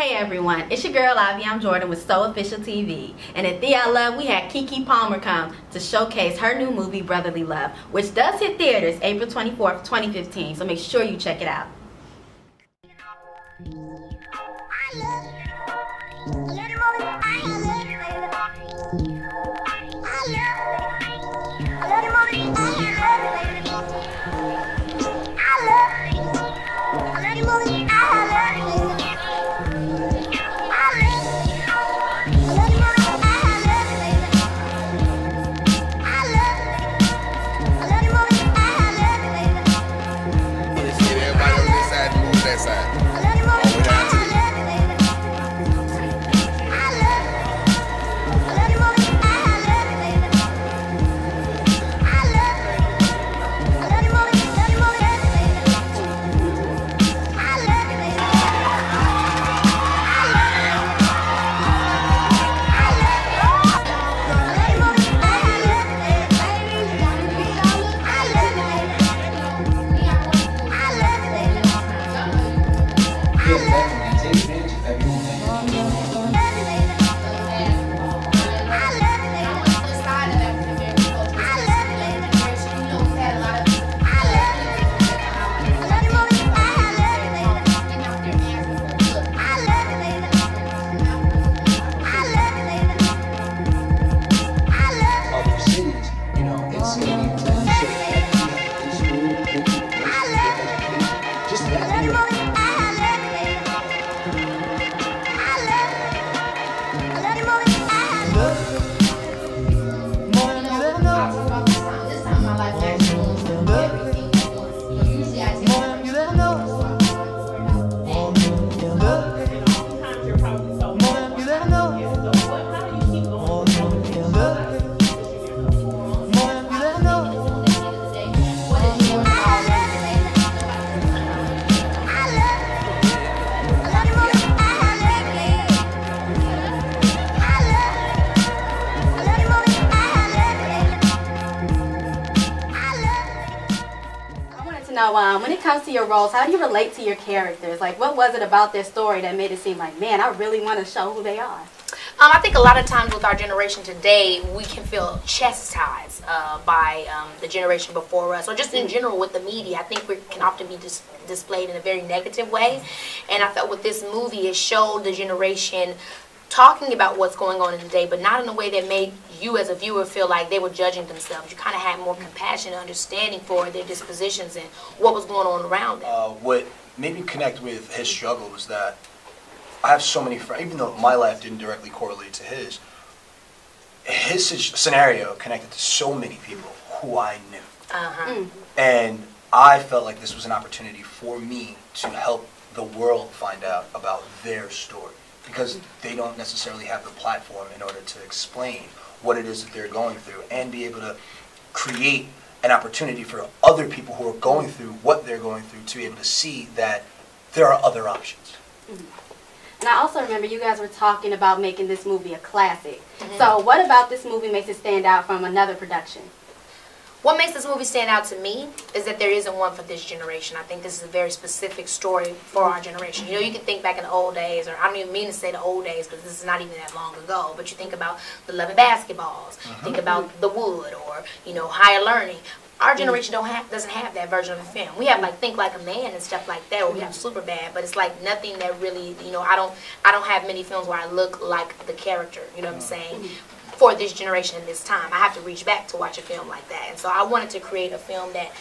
Hey everyone, it's your girl Avi'Yam Jordan with So Official TV. And at The I Love, we had Keke Palmer come to showcase her new movie, Brotherly Love, which does hit theaters April 24th, 2015. So make sure you check it out. Now, when it comes to your roles, how do you relate to your characters? Like, what was it about their story that made it seem like, man, I really want to show who they are? I think a lot of times with our generation today, we can feel chastised by the generation before us, or just in general with the media. I think we can often be displayed in a very negative way. And I felt with this movie, it showed the generation talking about what's going on in the day, but not in a way that made you as a viewer feel like they were judging themselves. You kind of had more compassion and understanding for their dispositions and what was going on around them. What made me connect with his struggle was that I have so many friends, even though my life didn't directly correlate to his scenario connected to so many people who I knew. And I felt like this was an opportunity for me to help the world find out about their story, because they don't necessarily have the platform in order to explain what it is that they're going through and be able to create an opportunity for other people who are going through what they're going through to be able to see that there are other options. And I also remember you guys were talking about making this movie a classic. So what about this movie makes it stand out from another production? What makes this movie stand out to me is that there isn't one for this generation. I think this is a very specific story for our generation. You know, you can think back in the old days, or I don't even mean to say the old days because this is not even that long ago, but you think about the Love and Basketballs, think about The Wood, or, you know, Higher Learning. Our generation doesn't have that version of a film. We have like Think Like a Man and stuff like that, or we have Superbad, but it's like nothing that really, you know, I don't have many films where I look like the character, you know what I'm saying? For this generation and this time, I have to reach back to watch a film like that. And so I wanted to create a film that,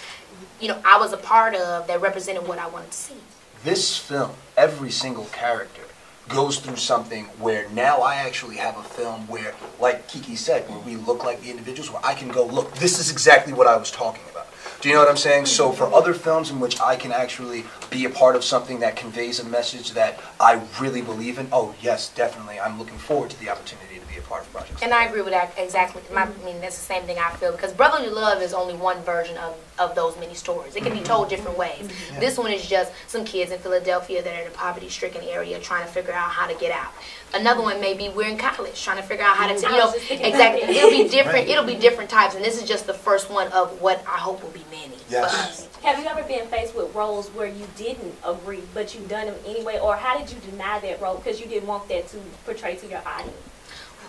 you know, I was a part of, that represented what I wanted to see. This film, every single character goes through something where now I actually have a film where, like Keke said, where we look like the individuals, where I can go, look, this is exactly what I was talking about. Do you know what I'm saying? So for other films in which I can actually be a part of something that conveys a message that I really believe in, oh yes, definitely, I'm looking forward to the opportunity to be a part of projects. And I agree with that exactly. I mean, that's the same thing I feel, because Brotherly Love is only one version of those many stories. It can be told different ways. This one is just some kids in Philadelphia that are in a poverty-stricken area trying to figure out how to get out. Another one may be we're in college trying to figure out how to, you know, exactly. It'll be different. It'll be different types, and this is just the first one of what I hope will be many. Yes. Have you ever been faced with roles where you didn't agree, but you done them anyway? Or how did you deny that role because you didn't want that to portray to your audience?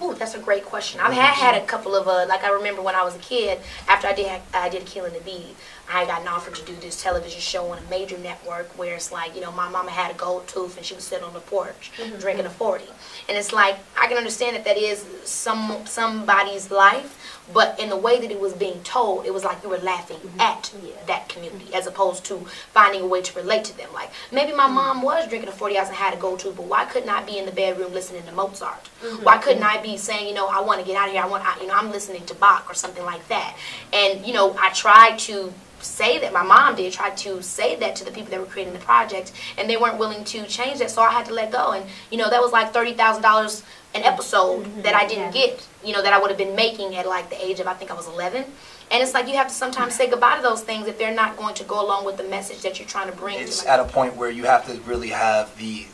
Ooh, that's a great question. I've had a couple of, like I remember when I was a kid, after I did Killing the Bee, I got an offer to do this television show on a major network where it's like, you know, my mama had a gold tooth and she was sitting on the porch drinking a 40. And it's like, I can understand that is somebody's life, but in the way that it was being told, it was like you were laughing at that community as opposed to finding a way to relate to them. Like, maybe my mom was drinking a 40 ounce and had a gold tooth, but why couldn't I be in the bedroom listening to Mozart? Why couldn't I be saying, you know, I want to get out of here, I'm listening to Bach or something like that. And, you know, I tried to say that, my mom did try to say that to the people that were creating the project, and they weren't willing to change that, so I had to let go. And, you know, that was like $30,000 an episode that I didn't get, you know, that I would have been making at like the age of, I think I was 11. And it's like you have to sometimes say goodbye to those things if they're not going to go along with the message that you're trying to bring. It's at a point where you have to really have the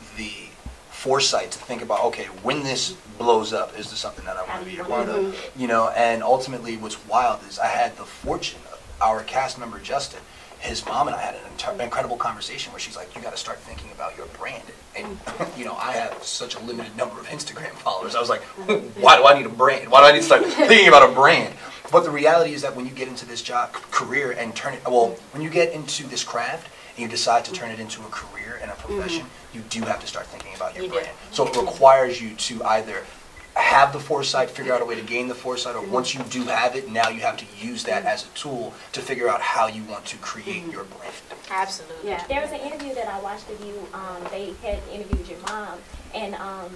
foresight to think about, okay, when this blows up, is this something that I want to be a part of? You know, and ultimately what's wild is I had the fortune of our cast member, Justin, his mom and I had an incredible conversation where she's like, you got to start thinking about your brand. And, you know, I have such a limited number of Instagram followers. I was like, why do I need a brand? Why do I need to start thinking about a brand? But the reality is that when you get into this career and turn it, well, when you get into this craft and you decide to turn it into a career and a profession, you do have to start thinking about your brand. So it requires you to either have the foresight, figure out a way to gain the foresight, or once you do have it, now you have to use that as a tool to figure out how you want to create your brand. Absolutely. Yeah. There was an interview that I watched of you. They had interviewed your mom, and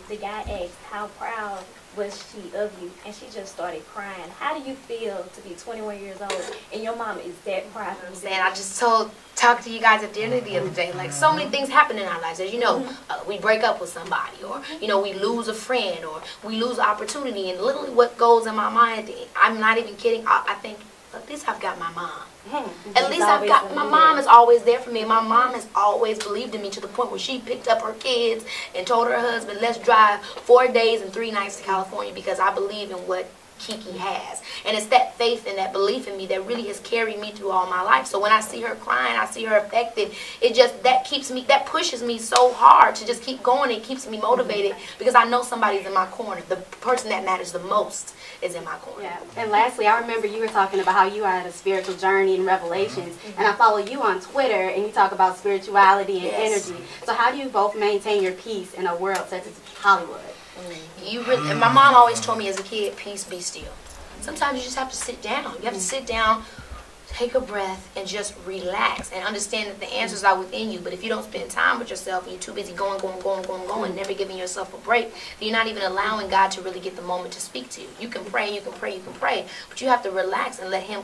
the guy asked how proud was she of you, and she just started crying. How do you feel to be 21 years old and your mom is that proud of you? I'm saying, I just talked to you guys at dinner the other day. Like, so many things happen in our lives. As you know, we break up with somebody, or, you know, we lose a friend, or we lose opportunity. And literally what goes in my mind, I'm not even kidding, I think, at least I've got my mom. At least I've got, my mom is always there for me. My mom has always believed in me to the point where she picked up her kids and told her husband, let's drive 4 days and 3 nights to California because I believe in what Keke has. And it's that faith and that belief in me that really has carried me through all my life. So when I see her crying, I see her affected, it just, that pushes me so hard to just keep going. It keeps me motivated because I know somebody's in my corner. The person that matters the most is in my corner. Yeah. And lastly, I remember you were talking about how you had a spiritual journey and revelations, and I follow you on Twitter, and you talk about spirituality and energy. So how do you both maintain your peace in a world such as Hollywood? My mom always told me as a kid, peace, be still. Sometimes you just have to sit down. You have to sit down, take a breath, and just relax and understand that the answers are within you. But if you don't spend time with yourself and you're too busy going, never giving yourself a break, then you're not even allowing God to really get the moment to speak to you. You can pray, but you have to relax and let Him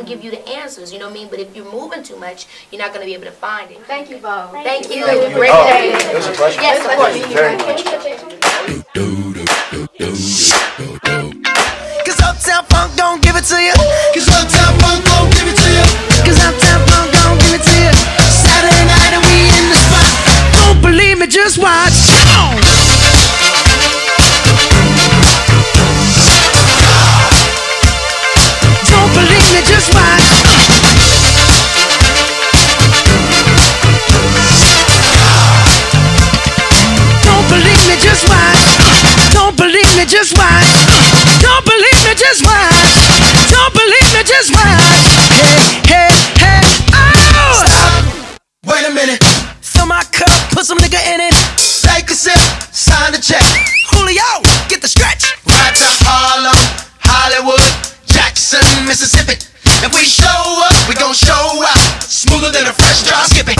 give you the answers, you know what I mean? But if you're moving too much, you're not going to be able to find it. Thank you both. Thank you. Great day. It was a pleasure. Yes, of course. Very much. Cause Uptown Funk don't give it to you. Cause Uptown Funk don't give it to you. Cause Uptown Funk don't give it to you. Saturday night and we in the spot. Don't believe me, just watch. Don't believe me, just watch. Don't believe me, just watch. Don't believe me, just watch. Don't believe me, just watch. Don't believe me, just watch. Hey, hey, hey, oh! Stop. Wait a minute. Fill my cup, put some nigga in it. Take a sip, sign the check. Julio, get the stretch. Right to Harlem, Hollywood, Jackson, Mississippi. If we show up, we gon' show out. Smoother than a fresh drop skipping.